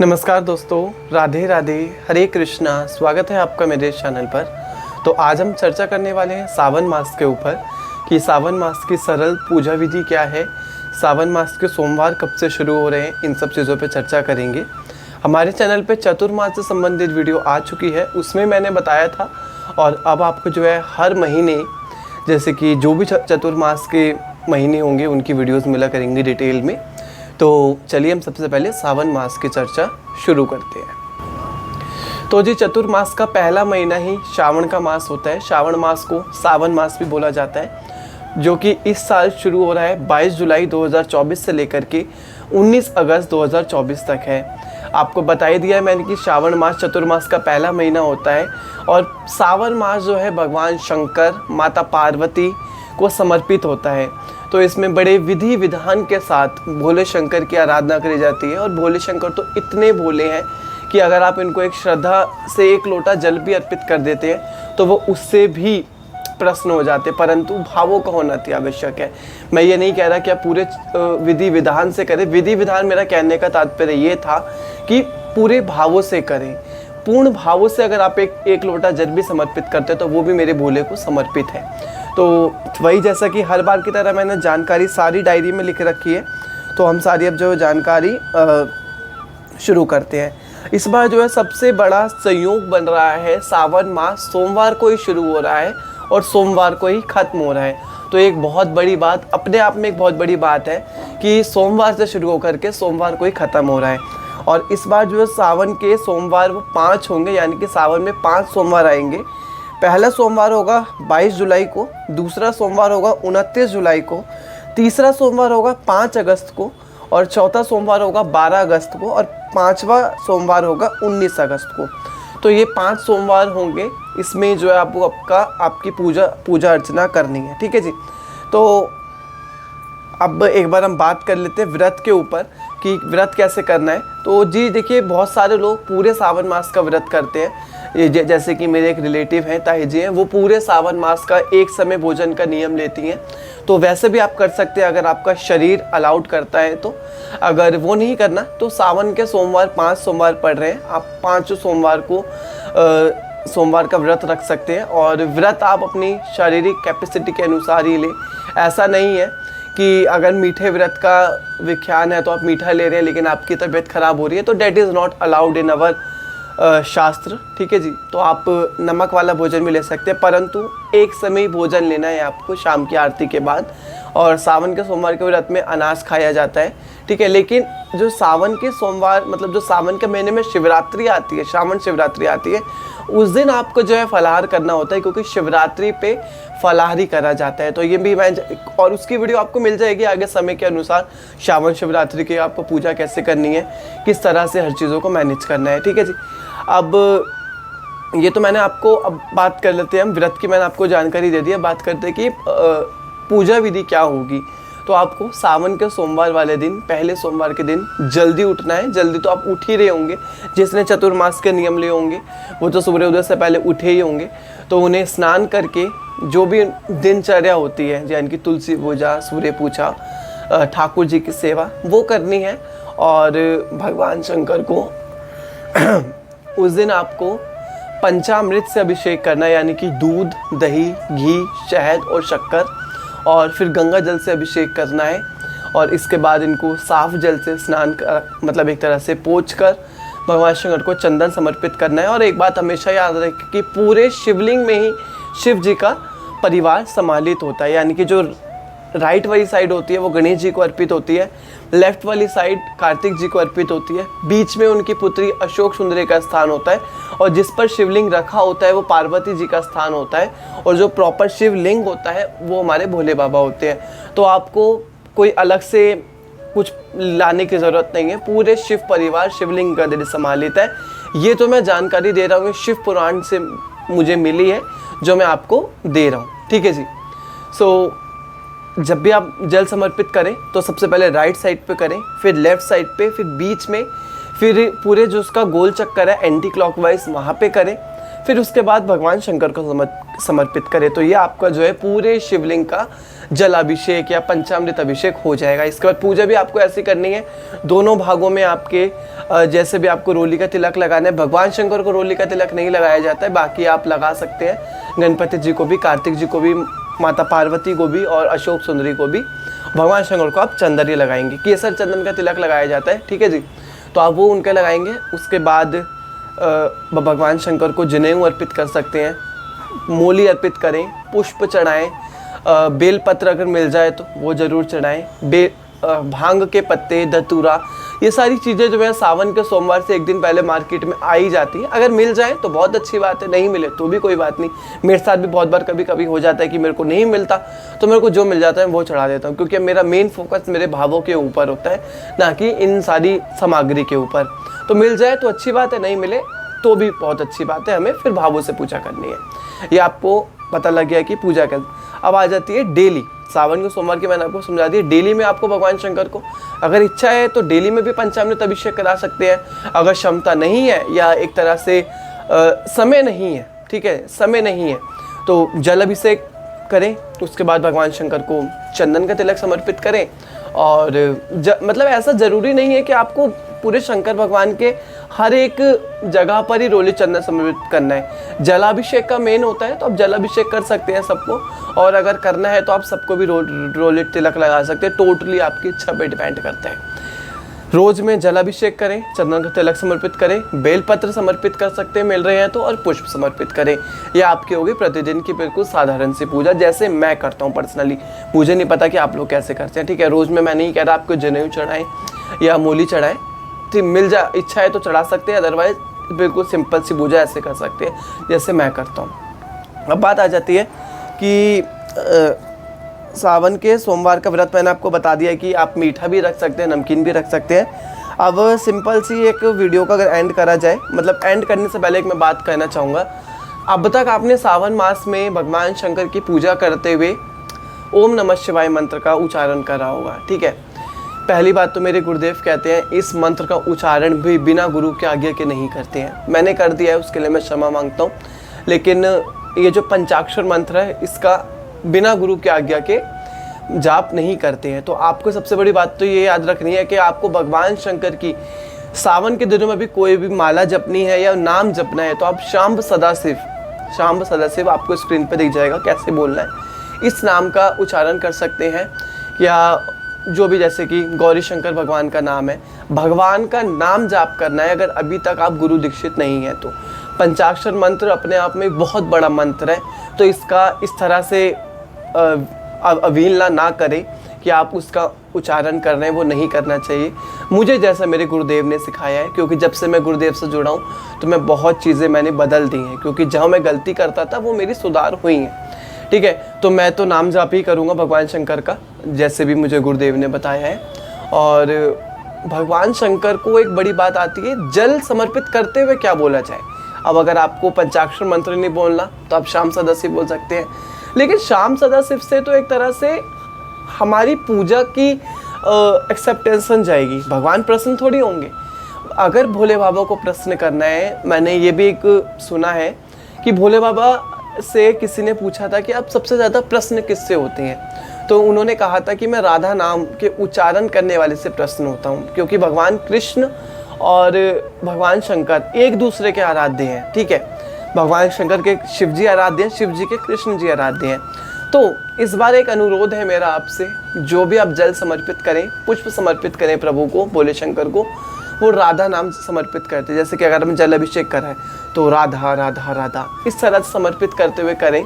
नमस्कार दोस्तों, राधे राधे, हरे कृष्णा। स्वागत है आपका मेरे चैनल पर। तो आज हम चर्चा करने वाले हैं सावन मास के ऊपर कि सावन मास की सरल पूजा विधि क्या है, सावन मास के सोमवार कब से शुरू हो रहे हैं, इन सब चीज़ों पे चर्चा करेंगे। हमारे चैनल पे चतुर्मास से संबंधित वीडियो आ चुकी है, उसमें मैंने बताया था। और अब आपको जो है हर महीने, जैसे कि जो भी चतुर्मास के महीने होंगे उनकी वीडियोज़ मिला करेंगे डिटेल में। तो चलिए हम सबसे पहले सावन मास की चर्चा शुरू करते हैं। तो जी, चतुर्मास का पहला महीना ही श्रावण का मास होता है। श्रावण मास को सावन मास भी बोला जाता है, जो कि इस साल शुरू हो रहा है 22 जुलाई 2024 से लेकर के 19 अगस्त 2024 तक है। आपको बता ही दिया है मैंने कि श्रावण मास चतुर्मास का पहला महीना होता है। और सावन मास जो है भगवान शंकर, माता पार्वती को समर्पित होता है। तो इसमें बड़े विधि विधान के साथ भोले शंकर की आराधना करी जाती है। और भोले शंकर तो इतने भोले हैं कि अगर आप इनको एक श्रद्धा से एक लोटा जल भी अर्पित कर देते हैं तो वो उससे भी प्रसन्न हो जाते हैं, परंतु भावों का होना अति आवश्यक है। मैं ये नहीं कह रहा कि आप पूरे विधि विधान से करें। विधि विधान, मेरा कहने का तात्पर्य ये था कि पूरे भावों से करें। पूर्ण भावों से अगर आप एक लोटा जल भी समर्पित करते हैं तो वो भी मेरे भोले को समर्पित है। तो वही, जैसा कि हर बार की तरह मैंने जानकारी सारी डायरी में लिख रखी है, तो हम सारी अब जो जानकारी शुरू करते हैं। इस बार जो है सबसे बड़ा संयोग बन रहा है, सावन मास सोमवार को ही शुरू हो रहा है और सोमवार को ही ख़त्म हो रहा है। तो एक बहुत बड़ी बात, अपने आप में एक बहुत बड़ी बात है कि सोमवार से शुरू होकर के सोमवार को ही ख़त्म हो रहा है। और इस बार जो है सावन के सोमवार वो 5 होंगे, यानी कि सावन में 5 सोमवार आएंगे। पहला सोमवार होगा 22 जुलाई को, दूसरा सोमवार होगा 29 जुलाई को, तीसरा सोमवार होगा 5 अगस्त को, और चौथा सोमवार होगा 12 अगस्त को, और 5वां सोमवार होगा 19 अगस्त को। तो ये 5 सोमवार होंगे। इसमें जो है आपको आपकी पूजा अर्चना करनी है। ठीक है जी। तो अब एक बार हम बात कर लेते हैं व्रत के ऊपर कि व्रत कैसे करना है। तो जी देखिए, बहुत सारे लोग पूरे सावन मास का व्रत करते हैं। जैसे कि मेरे एक रिलेटिव हैं, ताई जी हैं, वो पूरे सावन मास का एक समय भोजन का नियम लेती हैं। तो वैसे भी आप कर सकते हैं अगर आपका शरीर अलाउड करता है तो। अगर वो नहीं करना तो सावन के सोमवार 5 सोमवार पड़ रहे हैं, आप 5 सोमवार को सोमवार का व्रत रख सकते हैं। और व्रत आप अपनी शारीरिक कैपेसिटी के अनुसार ही लें। ऐसा नहीं है कि अगर मीठे व्रत का विख्यान है तो आप मीठा ले रहे हैं लेकिन आपकी तबीयत खराब हो रही है, तो that is not allowed in our shastra. ठीक है जी। तो आप नमक वाला भोजन भी ले सकते हैं, परंतु एक समय भोजन लेना है आपको शाम की आरती के बाद। और सावन के सोमवार के व्रत में अनाज खाया जाता है। ठीक है। लेकिन जो सावन के सोमवार, मतलब जो सावन के महीने में शिवरात्रि आती है, श्रावण शिवरात्रि आती है, उस दिन आपको जो है फलाहार करना होता है, क्योंकि शिवरात्रि पे फलाहारी करा जाता है। तो ये भी मैं, और उसकी वीडियो आपको मिल जाएगी आगे समय के अनुसार, श्रावण शिवरात्रि की आपको पूजा कैसे करनी है, किस तरह से हर चीज़ों को मैनेज करना है। ठीक है जी। अब ये तो मैंने आपको, अब बात कर लेते हैं हम व्रत की। मैंने आपको जानकारी दे दी है। बात करते हैं कि पूजा विधि क्या होगी। तो आपको सावन के सोमवार वाले दिन, पहले सोमवार के दिन जल्दी उठना है। जल्दी तो आप उठ ही रहे होंगे, जिसने चतुर्मास के नियम लिए होंगे वो तो सूर्योदय से पहले उठे ही होंगे। तो उन्हें स्नान करके जो भी दिनचर्या होती है, यानी कि तुलसी पूजा, सूर्य पूजा, ठाकुर जी की सेवा, वो करनी है। और भगवान शंकर को उस दिन आपको पंचामृत से अभिषेक करना है, यानी कि दूध, दही, घी, शहद और शक्कर, और फिर गंगा जल से अभिषेक करना है। और इसके बाद इनको साफ जल से स्नान कर, मतलब एक तरह से पोंछ कर भगवान शंकर को चंदन समर्पित करना है। और एक बात हमेशा याद रखें कि पूरे शिवलिंग में ही शिव जी का परिवार सम्मिलित होता है, यानी कि जो राइट वाली साइड होती है वो गणेश जी को अर्पित होती है, लेफ्ट वाली साइड कार्तिक जी को अर्पित होती है, बीच में उनकी पुत्री अशोक सुंदरी का स्थान होता है, और जिस पर शिवलिंग रखा होता है वो पार्वती जी का स्थान होता है, और जो प्रॉपर शिवलिंग होता है वो हमारे भोले बाबा होते हैं। तो आपको कोई अलग से कुछ लाने की ज़रूरत नहीं है। पूरे शिव परिवार शिवलिंग का दिन सम्मिलित है। ये तो मैं जानकारी दे रहा हूँ, शिव पुराण से मुझे मिली है, जो मैं आपको दे रहा हूँ। ठीक है जी। सो जब भी आप जल समर्पित करें तो सबसे पहले राइट साइड पे करें, फिर लेफ़्ट साइड पे, फिर बीच में, फिर पूरे जो उसका गोल चक्कर है एंटी क्लॉकवाइज वहाँ पे करें। फिर उसके बाद भगवान शंकर को समर्पित करें तो ये आपका जो है पूरे शिवलिंग का जलाभिषेक या पंचामृत अभिषेक हो जाएगा। इसके बाद पूजा भी आपको ऐसी करनी है, दोनों भागों में आपके जैसे भी आपको रोली का तिलक लगाना है। भगवान शंकर को रोली का तिलक नहीं लगाया जाता है, बाकी आप लगा सकते हैं, गणपति जी को भी, कार्तिक जी को भी, माता पार्वती को भी और अशोक सुंदरी को भी। भगवान शंकर को आप चंदन लगाएंगे, केसर चंदन का तिलक लगाया जाता है, ठीक है जी। तो आप वो उनके लगाएंगे। उसके बाद भगवान शंकर को जनेऊ अर्पित कर सकते हैं, मूली अर्पित करें, पुष्प चढ़ाएं, बेलपत्र अगर मिल जाए तो वो ज़रूर चढ़ाएं, भांग के पत्ते, धतूरा, ये सारी चीज़ें जो है सावन के सोमवार से एक दिन पहले मार्केट में आ ही जाती है। अगर मिल जाए तो बहुत अच्छी बात है, नहीं मिले तो भी कोई बात नहीं। मेरे साथ भी बहुत बार कभी कभी हो जाता है कि मेरे को नहीं मिलता, तो मेरे को जो मिल जाता है वो चढ़ा देता हूँ, क्योंकि मेरा मेन फोकस मेरे भावों के ऊपर होता है, ना कि इन सारी सामग्री के ऊपर। तो मिल जाए तो अच्छी बात है, नहीं मिले तो भी बहुत अच्छी बात है, हमें फिर भावों से पूजा करनी है। ये आपको पता लग गया कि पूजा कर। अब आ जाती है डेली, सावन के सोमवार की मैंने आपको समझा दी। डेली में आपको भगवान शंकर को अगर इच्छा है तो डेली में भी पंचामृत अभिषेक करा सकते हैं। अगर क्षमता नहीं है या एक तरह से समय नहीं है, ठीक है, समय नहीं है, तो जल अभिषेक करें। उसके बाद भगवान शंकर को चंदन का तिलक समर्पित करें। और मतलब ऐसा ज़रूरी नहीं है कि आपको पूरे शंकर भगवान के हर एक जगह पर ही रोली चंदन समर्पित करना है। जलाभिषेक का मेन होता है, तो आप जलाभिषेक कर सकते हैं सबको, और अगर करना है तो आप सबको भी रोली तिलक लगा सकते हैं। टोटली आपकी इच्छा पे डिपेंड करता है। रोज में जलाभिषेक करें, चंदन का तिलक समर्पित करें, बेलपत्र समर्पित कर सकते हैं मिल रहे हैं तो, और पुष्प समर्पित करें। यह आपकी होगी प्रतिदिन की बिल्कुल साधारण सी पूजा, जैसे मैं करता हूँ पर्सनली। मुझे नहीं पता कि आप लोग कैसे करते हैं, ठीक है। रोज में मैं नहीं कह रहा आपको जनेऊ चढ़ाएं या मूली चढ़ाएं, मिल जा इच्छा है तो चढ़ा सकते हैं, अदरवाइज बिल्कुल सिंपल सी पूजा ऐसे कर सकते हैं जैसे मैं करता हूँ। अब बात आ जाती है कि सावन के सोमवार का व्रत मैंने आपको बता दिया कि आप मीठा भी रख सकते हैं, नमकीन भी रख सकते हैं। अब सिंपल सी एक वीडियो का अगर एंड करा जाए, मतलब एंड करने से पहले एक मैं बात कहना चाहूँगा। अब तक आपने सावन मास में भगवान शंकर की पूजा करते हुए ओम नमः शिवाय मंत्र का उच्चारण करा होगा, ठीक है। पहली बात तो मेरे गुरुदेव कहते हैं इस मंत्र का उच्चारण भी बिना गुरु के आज्ञा के नहीं करते हैं। मैंने कर दिया है, उसके लिए मैं क्षमा मांगता हूँ, लेकिन ये जो पंचाक्षर मंत्र है इसका बिना गुरु के आज्ञा के जाप नहीं करते हैं। तो आपको सबसे बड़ी बात तो ये याद रखनी है कि आपको भगवान शंकर की सावन के दिनों में भी कोई भी माला जपनी है या नाम जपना है तो आप शाम्ब सदाशिव आपको स्क्रीन पे दिख जाएगा कैसे बोलना है, इस नाम का उच्चारण कर सकते हैं। या जो भी, जैसे कि गौरी शंकर भगवान का नाम है, भगवान का नाम जाप करना है अगर अभी तक आप गुरु दीक्षित नहीं है तो। पंचाक्षर मंत्र अपने आप में बहुत बड़ा मंत्र है, तो इसका इस तरह से अवहेलना ना करें कि आप उसका उच्चारण कर रहे हैं, वो नहीं करना चाहिए। मुझे जैसा मेरे गुरुदेव ने सिखाया है, क्योंकि जब से मैं गुरुदेव से जुड़ा हूँ तो मैं बहुत चीज़ें मैंने बदल दी हैं, क्योंकि जहाँ मैं गलती करता था वो मेरी सुधार हुई हैं, ठीक है। तो मैं तो नाम जाप ही करूँगा भगवान शंकर का, जैसे भी मुझे गुरुदेव ने बताया है। और भगवान शंकर को एक बड़ी बात आती है, जल समर्पित करते हुए क्या बोला जाए। अब अगर आपको पंचाक्षर मंत्र नहीं बोलना तो आप शाम सदाशिव बोल सकते हैं, लेकिन शाम सदाशिव से तो एक तरह से हमारी पूजा की एक्सेप्टेंसन जाएगी, भगवान प्रसन्न थोड़ी होंगे। अगर भोले बाबा को प्रश्न करना है, मैंने ये भी एक सुना है कि भोले बाबा से किसी ने पूछा था कि आप सबसे ज़्यादा प्रश्न किससे होते हैं, तो उन्होंने कहा था कि मैं राधा नाम के उच्चारण करने वाले से प्रश्न होता हूँ, क्योंकि भगवान कृष्ण और भगवान शंकर एक दूसरे के आराध्य हैं, ठीक है। भगवान शंकर के शिव जी आराध्य हैं, शिव जी के कृष्ण जी आराध्य हैं। तो इस बार एक अनुरोध है मेरा आपसे, जो भी आप जल समर्पित करें, पुष्प समर्पित करें प्रभु को, भोले शंकर को, वो राधा नाम समर्पित करते हैं। जैसे कि अगर हमें जल अभिषेक करा है तो राधा राधा राधा इस तरह से समर्पित करते हुए करें,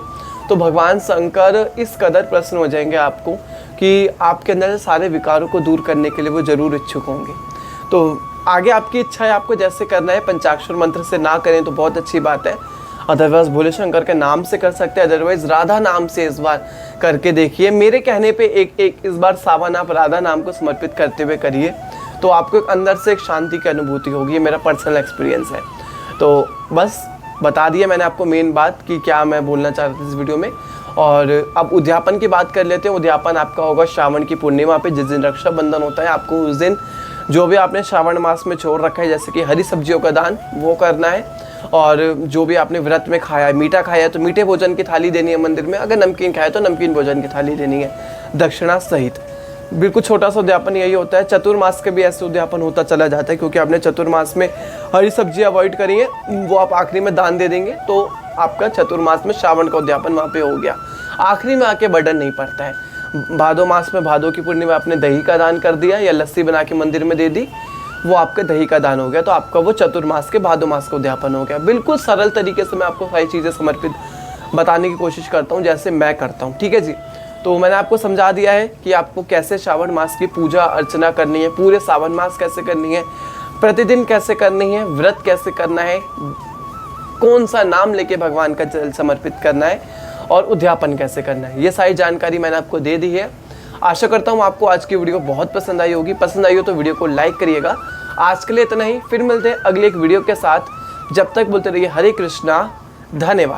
तो भगवान शंकर इस कदर प्रसन्न हो जाएंगे आपको कि आपके अंदर से सारे विकारों को दूर करने के लिए वो जरूर इच्छुक होंगे। तो आगे आपकी इच्छा है, आपको जैसे करना है। पंचाक्षर मंत्र से ना करें तो बहुत अच्छी बात है, अदरवाइज भोले शंकर के नाम से कर सकते हैं, अदरवाइज राधा नाम से इस बार करके देखिए। मेरे कहने पे एक इस बार सावन आप राधा नाम को समर्पित करते हुए करिए, तो आपको एक अंदर से एक शांति की अनुभूति होगी। ये मेरा पर्सनल एक्सपीरियंस है। तो बस बता दिया मैंने आपको मेन बात कि क्या मैं बोलना चाह रहा था इस वीडियो में। और अब उद्यापन की बात कर लेते हैं। उद्यापन आपका होगा श्रावण की पूर्णिमा पे, जिस दिन रक्षाबंधन होता है। आपको उस दिन जो भी आपने श्रावण मास में छोड़ रखा है, जैसे कि हरी सब्जियों का दान, वो करना है। और जो भी आपने व्रत में खाया है, मीठा खाया है तो मीठे भोजन की थाली देनी है मंदिर में, अगर नमकीन खाया तो नमकीन भोजन की थाली देनी है, दक्षिणा सहित। बिल्कुल छोटा सा उद्यापन यही होता है। चतुर्मास के भी ऐसे उद्यापन होता चला जाता है, क्योंकि आपने चतुर्मास में हरी सब्जी अवॉइड करी है, वो आप आखिरी में दान दे देंगे तो आपका चतुर्मास में श्रावण का उद्यापन वहाँ पे हो गया। आखिरी में आके बर्डन नहीं पड़ता है। भादो मास में भादो की पूर्णिमा आपने दही का दान कर दिया या लस्सी बना के मंदिर में दे दी, वो आपके दही का दान हो गया, तो आपका वो चतुर्मास के भादो मास का उद्यापन हो गया। बिल्कुल सरल तरीके से मैं आपको सारी चीज़ें समर्पित बताने की कोशिश करता हूँ, जैसे मैं करता हूँ। ठीक है जी, तो मैंने आपको समझा दिया है कि आपको कैसे श्रावण मास की पूजा अर्चना करनी है, पूरे श्रावण मास कैसे करनी है, प्रतिदिन कैसे करनी है, व्रत कैसे करना है, कौन सा नाम लेके भगवान का जल समर्पित करना है और उद्यापन कैसे करना है। ये सारी जानकारी मैंने आपको दे दी है। आशा करता हूँ आपको आज की वीडियो बहुत पसंद आई होगी। पसंद आई हो तो वीडियो को लाइक करिएगा। आज के लिए इतना ही, फिर मिलते हैं अगले एक वीडियो के साथ। जब तक बोलते रहिए हरे कृष्णा, धन्यवाद।